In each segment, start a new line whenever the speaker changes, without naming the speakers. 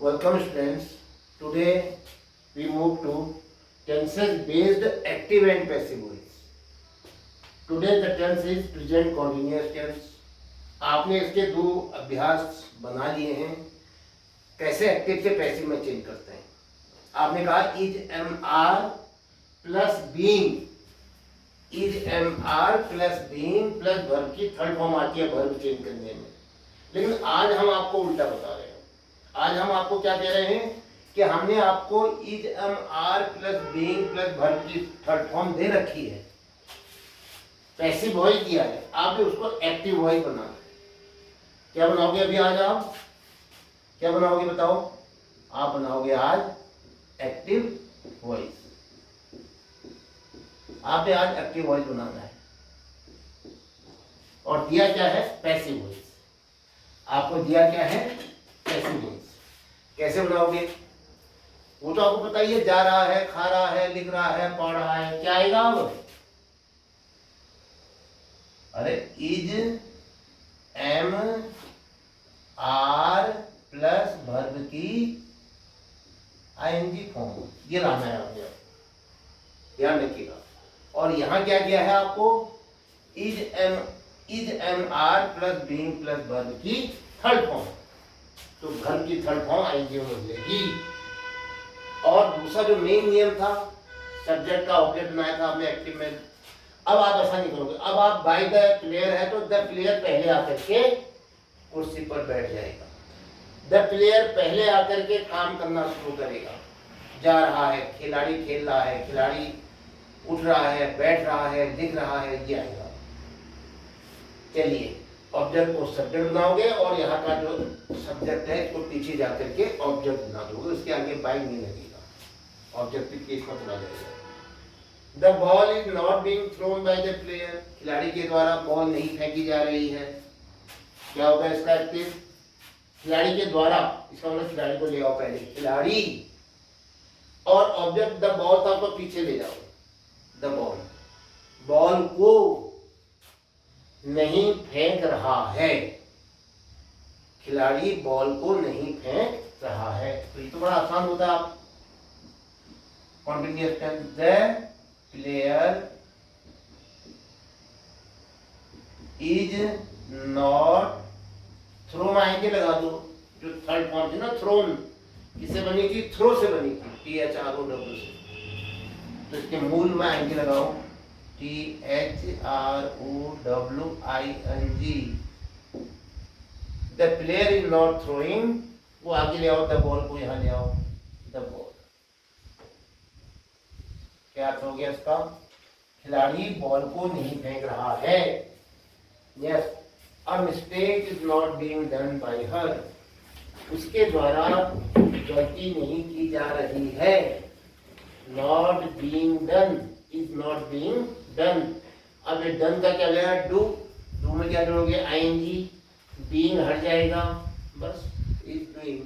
Welcome students. Today we move to tenses based active and passive voice. Today the tense is present continuous tense. आपने इसके दो अभ्यास बना लिए हैं, कैसे एक्टिव से पैसिव में चेंज करते हैं. आपने कहा is am are plus being, is am are plus being plus verb की थर्ड फॉर्म आती है वर्ब चेंज करने में. लेकिन आज हम आपको उल्टा बता रहे हैं. आज हम आपको क्या कह रहे हैं कि हमने आपको is am are plus being plus verb की थर्ड फॉर्म दे रखी है, पैसिव वॉइस दिया है, आपने उसको एक्टिव वॉइस बनाना है. क्या बनाओगे अभी आज आप? क्या बनाओगे बताओ? आप बनाओगे आज एक्टिव वॉइस. आपने आज एक्टिव वॉइस बनाना है और दिया क्या है? Passive voice. आपको दिया क्या है? Passive voice. कैसे बनाओगे वो तो आपको पता ही है. जा रहा है, खा रहा है, लिख रहा है, पढ़ रहा है, क्या आएगा अब? अरे is am are plus verb की आईएनजी फॉर्म, ये लाना है आपने, ध्यान रखिएगा. और यहां क्या किया है आपको? Is am are plus being plus verb की थर्ड फॉर्म. तो वर्ब की थर्ड फॉर्म आईएनजी में मिलेगी. और दूसरा जो मेन नियम था, सब्जेक्ट का ऑब्जेक्ट बनाया था आपने एक्टिव में. अब आप ऐसा नहीं करोगे. अब आप बाय द प्लेयर है तो द प्लेयर पहले आकर के कुर्सी पर बैठ जाएगा. द प्लेयर पहले आकर के काम करना शुरू करेगा. जा रहा है, खिलाड़ी खेल रहा है, खिलाड़ी उठ रहा है, बैठ रहा है, लिख रहा है, ये आएगा. चलिए ऑब्जेक्ट को सब्जेक्ट बनाओगे और यहाँ का जो सब्जेक्ट है इसको पीछे जाकर के ऑब्जेक्ट बना दोगे. उसके आगे बाय नहीं लगेगा, ऑब्जेक्टिव केस में चला जाएगा. The ball is not being thrown by the player, खिलाड़ी के द्वारा बॉल नहीं फेंकी जा रही है. क्या होगा इसका एक्टिव? खिलाड़ी के द्वारा, इसका मतलब खिलाड़ी को ले आओ पहले, खिलाड़ी और ऑब्जेक्ट द बॉल था तो पीछे ले जाओ. द बॉल, बॉल को नहीं फेंक रहा है, खिलाड़ी बॉल को नहीं फेंक रहा है. तो ये तो बड़ा आसान होता है. आप continuous tense, the player is not, throw में आएंगे लगा दो. जो थर्ड फॉर्म थी ना थ्रोन, किससे बनी थी? थ्रो से बनी थी, THROW से. तो इसके मूल में आएंगे लगाओ, THROWING. The player is not throwing, वो आगे ले आओ, द बॉल को यहां ले आओ, द बॉल. क्या अर्थ हो गया इसका? खिलाड़ी बॉल को नहीं फेंक रहा है. Yes, a mistake is not being done by हर, उसके द्वारा गलती नहीं की जा रही है. Not being done, is not being done. अब ये डन का क्या गया? डू. डू में क्या जोड़ोगे? आईएनजी. बीइंग हट जाएगा, बस इज डूइंग.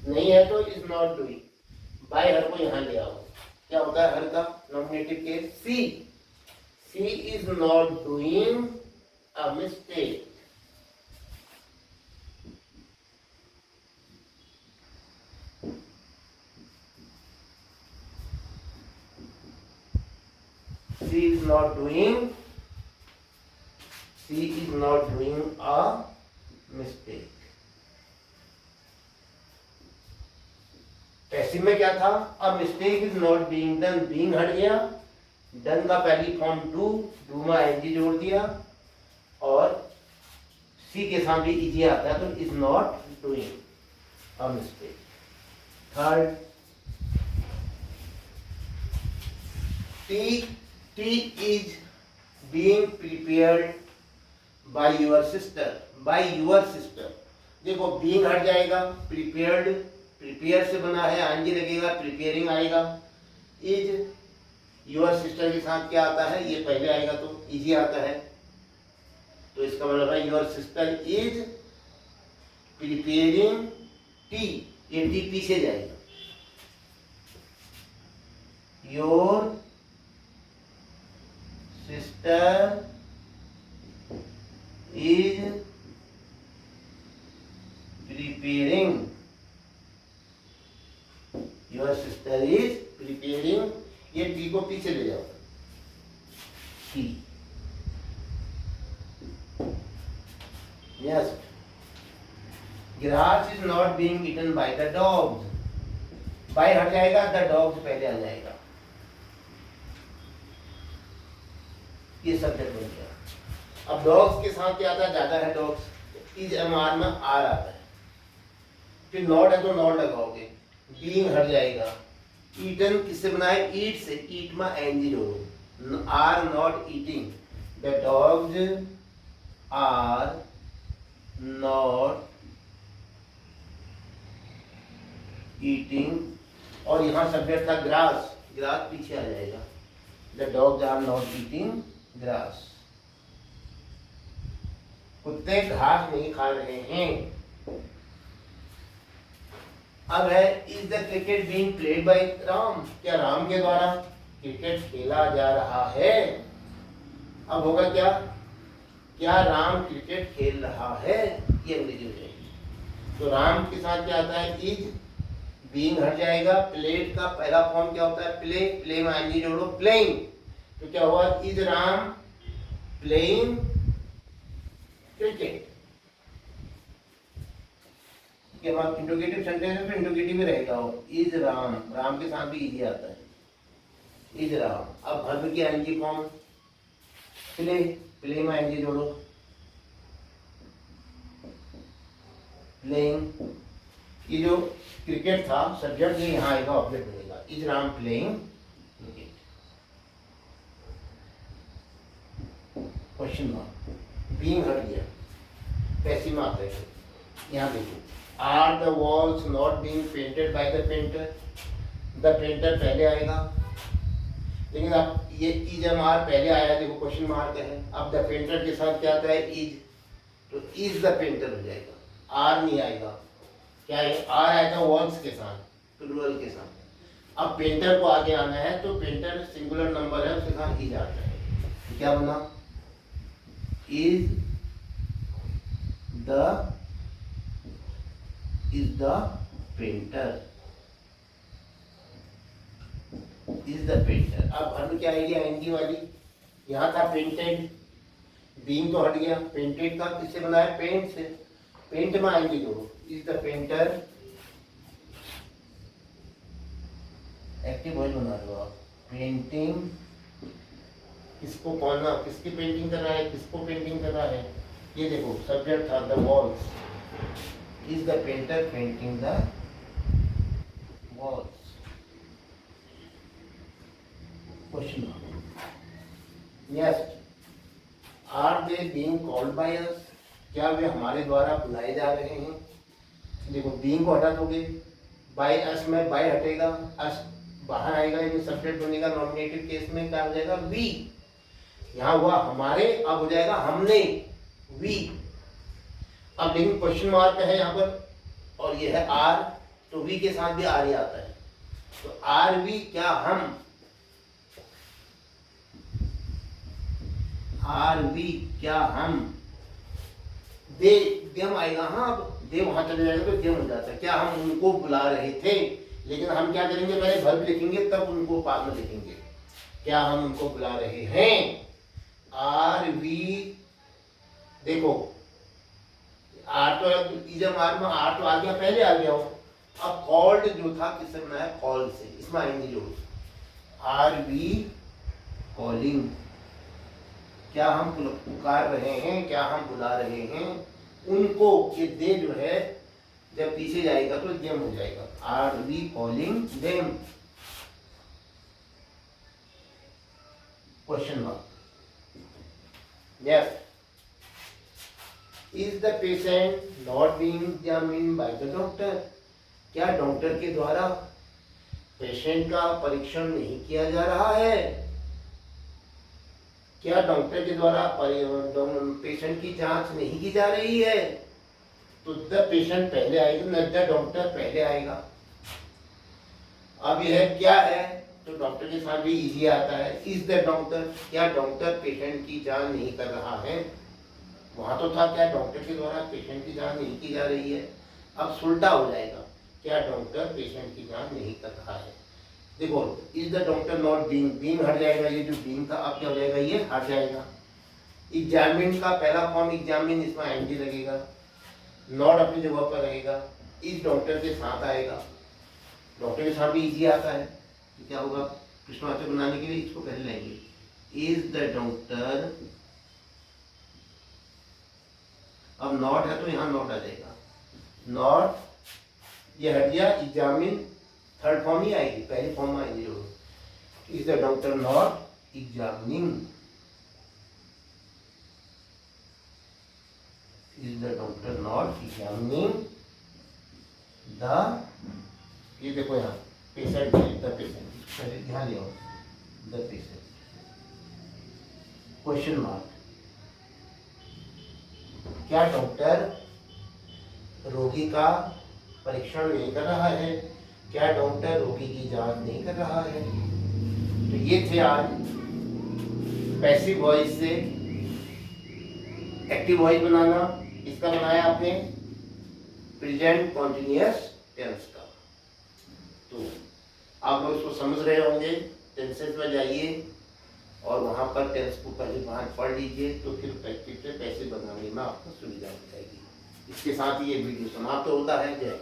नहीं है तो is not doing. By her को यहां ले आओ. क्या होता है हर का nominative case? She. She is not doing a mistake. She is not doing a mistake. Passive में क्या था? A mistake is not being done. being हट गया, done का पहली फॉर्म do, do में ing जोड़ दिया और C के साथ भी eg आता है तो is not doing a mistake. Third, T is being prepared by your sister. by your sister. देखो being हट जाएगा, prepared, prepare से बना है, आंजी लगेगा, preparing आएगा. is your sister के साथ क्या आता है? ये पहले आएगा तो easy आता है. तो इसका मतलब है your sister is preparing tea. ये टी पीछे जाएगा. your sister is preparing your sister is preparing, ये टी को पीछे ले जाओ, tea. Yes, grass is not being eaten by the dogs, by हट जाएगा, द डॉग्स पहले आ जाएगा, ये सब्जेक्ट बन गया। अब डॉग्स के साथ क्या आता है, ज्यादा है डॉग्स, इज एमआर में आर आता है, फिर नॉट है तो नॉट लगाओगे, बीइंग हट जाएगा, ईटन किससे बनाए, ईट से, ईट में एनजी जोड़ो, are not eating, the dogs are not eating, और यहाँ सब्जेक्ट था ग्रास, ग्रास पीछे आ जाएगा, the dogs are not eating grass, कुत्ते घास नहीं खा रहे हैं। अब है is the cricket being played by Ram, क्या राम के द्वारा क्रिकेट खेला जा रहा है। अब होगा क्या, क्या राम क्रिकेट खेल रहा है, ये अंग्रेजी हो जाएगी। तो राम के साथ क्या आता है, इज, बीइंग हट जाएगा, प्लेड का पहला फॉर्म क्या होता है, प्ले, प्ले में एनजी जोड़ो, प्लेइंग, तो क्या हुआ, इज राम प्लेइंग क्रिकेट। के बाद इंट्रोगेटिव सेंटेंस में इंट्रोगेटिव भी रहेगा, इज राम, राम के साथ भी इजी आता है, इज राम। अब वर्ब की एनजी फॉर्म, प्ले, प्ले में एनजी जोड़ो, प्लेइंग, ये जो क्रिकेट था सब्जेक्ट, ये यहाँ आएगा, ऑब्जेक्ट बनेगा, is Ram playing cricket. Question mark, being हट गया, पैसिव में आता है, यहाँ देखो, are the walls not being painted by the painter, the painter पहले आएगा, लेकिन अब ये इज एमआर पहले आया, देखो क्वेश्चन मार्क है, अब द पेंटर के साथ क्या आता है, इज, तो इज द पेंटर हो जाएगा, आर नहीं आएगा, क्या है, आर आएगा वॉल्स के साथ, प्लूरल के साथ। अब पेंटर को आगे आना है, तो पेंटर सिंगुलर नंबर है, उसके साथ इज आता है, तो क्या बना, is the painter, is the painter. अब वर्ब क्या आएगी, एनजी वाली, यहाँ था पेंटेड, बीइंग तो हट गया, पेंटेड का किससे बना है, पेंट से, पेंट में आएंगे जोड़ो, is the painter, active voice बना दो आप, पेंटिंग, किसको कौन ना, किसकी पेंटिंग कर रहा है, किसको पेंटिंग कर रहा है, ये देखो सब्जेक्ट था the walls, is the painter painting the walls. Question next, are they being called by us, क्या वे हमारे द्वारा बुलाए जा रहे हैं। देखो बीइंग को हटा दोगे, बाय अस में बाय हटेगा, अस बाहर आएगा, यानी सब्जेक्ट बनेगा, नॉमिनेटिव केस में क्या हो जाएगा, वी, यहाँ हुआ हमारे, अब हो जाएगा हमने, वी। अब लेकिन क्वेश्चन मार्क है यहाँ पर, और ये है आर, तो वी के साथ भी आर ही आता है, तो आर वी, क्या हम, आर वी क्या हम, दे, देम आएगा, हाँ अब दे वहां चले जाएगा तो देम हो जाता है, क्या हम उनको बुला रहे थे, लेकिन हम क्या करेंगे, पहले वर्ब लिखेंगे तब उनको बाद में लिखेंगे, क्या हम उनको बुला रहे हैं, आर वी, देखो आर तो इजम आर में, आर तो आ गया, पहले आ गया हो, अब कॉल्ड जो था किससे बनाया, कॉल से, इसमें आएंगे जोड़ो, आर वी कॉलिंग, क्या हम पुकार रहे हैं, क्या हम बुला रहे हैं उनको, ये दे जो है जब पीछे जाएगा तो देम हो जाएगा, are we calling them. Question mark, yes, is the patient not being examined by the doctor, क्या डॉक्टर के द्वारा पेशेंट का परीक्षण नहीं किया जा रहा है, क्या डॉक्टर के द्वारा पेशेंट की जांच नहीं की जा रही है, तो द पेशेंट पहले आएगा, न द डॉक्टर पहले आएगा। अब यह क्या है, तो डॉक्टर के साथ भी इजी आता है, इज द डॉक्टर, क्या डॉक्टर पेशेंट की जांच नहीं कर रहा है, वहां तो था क्या डॉक्टर के द्वारा पेशेंट की जांच नहीं की जा रही है, अब उल्टा हो जाएगा, क्या डॉक्टर पेशेंट की जांच नहीं कर रहा है। देखो, is the doctor not being, being हट जाएगा, ये जो बीइंग था अब क्या हो जाएगा, ये हट जाएगा। एग्जामिन का पहला फॉर्म एग्जामिन, इसमें एनजी लगेगा, नॉट अपनी जगह पर रहेगा, इस डॉक्टर के साथ आएगा। डॉक्टर के साथ भी इजी आता है, तो क्या होगा, प्रश्नवाचक बनाने के लिए इसको पहले लाएंगे, इज द डॉक्टर, अब नॉट है तो यहाँ नॉट आ जाएगा, नॉट, ये हट गया, एग्जामिन थर्ड फॉर्म ही आएगी, पहली फॉर्म में आएगी जरूर, is the doctor not examining, is the doctor not examining the, ये देखो यहाँ पेशेंट है, द पेशेंट, पहले ध्यान दिया, द पेशेंट, क्वेश्चन मार्क, क्या डॉक्टर रोगी का परीक्षण नहीं कर रहा है, क्या डॉक्टर रोगी की जांच नहीं कर रहा है। तो ये थे आज पैसिव वॉइस से एक्टिव वॉइस बनाना, इसका बनाया आपने प्रेजेंट कॉन्टिन्यूअस टेंस का। तो आप लोग इसको समझ रहे होंगे, टेंसेस में जाइए और वहाँ पर टेंस को पहले वहाँ पढ़ लीजिए, तो फिर प्रैक्टिस से पैसे बनाने में आपको सुविधा हो जाएगी। इसके साथ ये वीडियो समाप्त होता है। जय